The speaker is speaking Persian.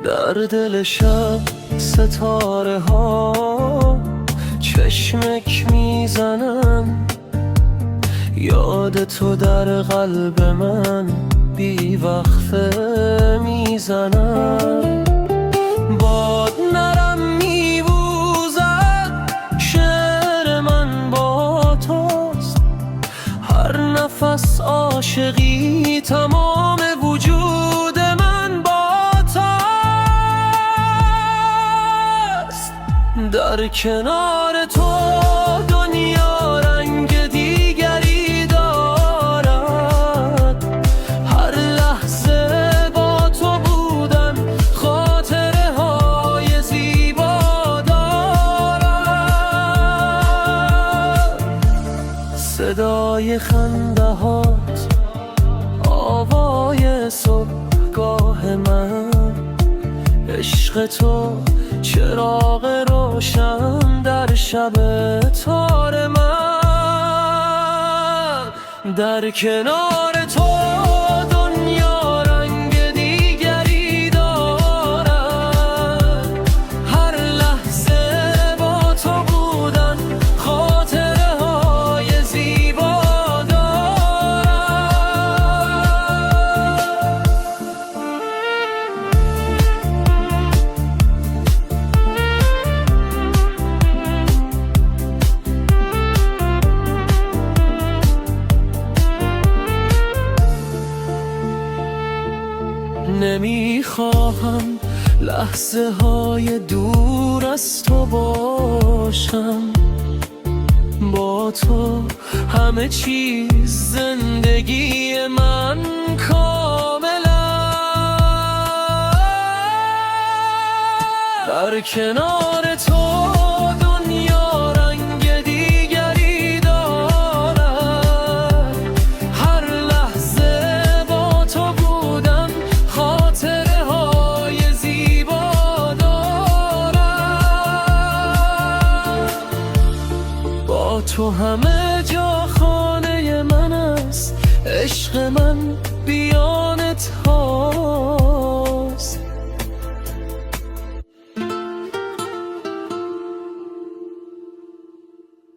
در دل شب ستاره ها چشمک میزنن، یاد تو در قلب من بی وقفه میزنن. باد نرم میوزد، شعر من با توست، هر نفس عاشقی، تمام وجود من با توست. در کنار تو دنیا رنگ دیگری دارد، هر لحظه با تو بودن خاطره های زیبا دارد. صدای خنده هات، آوای صبحگاه من، عشق تو چراغ روشن در شب تار من. در کنار تو دنیا رنگ دیگری دارد، هر لحظه با تو بودن خاطره های زیبا نمیخواهم لحظه های دور از تو باشم، با تو همه چیز زندگی من کاملا. در کنار تو دنیا رنگ دیگری دارد، هر لحظه با تو بودن خاطره های زیبا دارد. با تو همه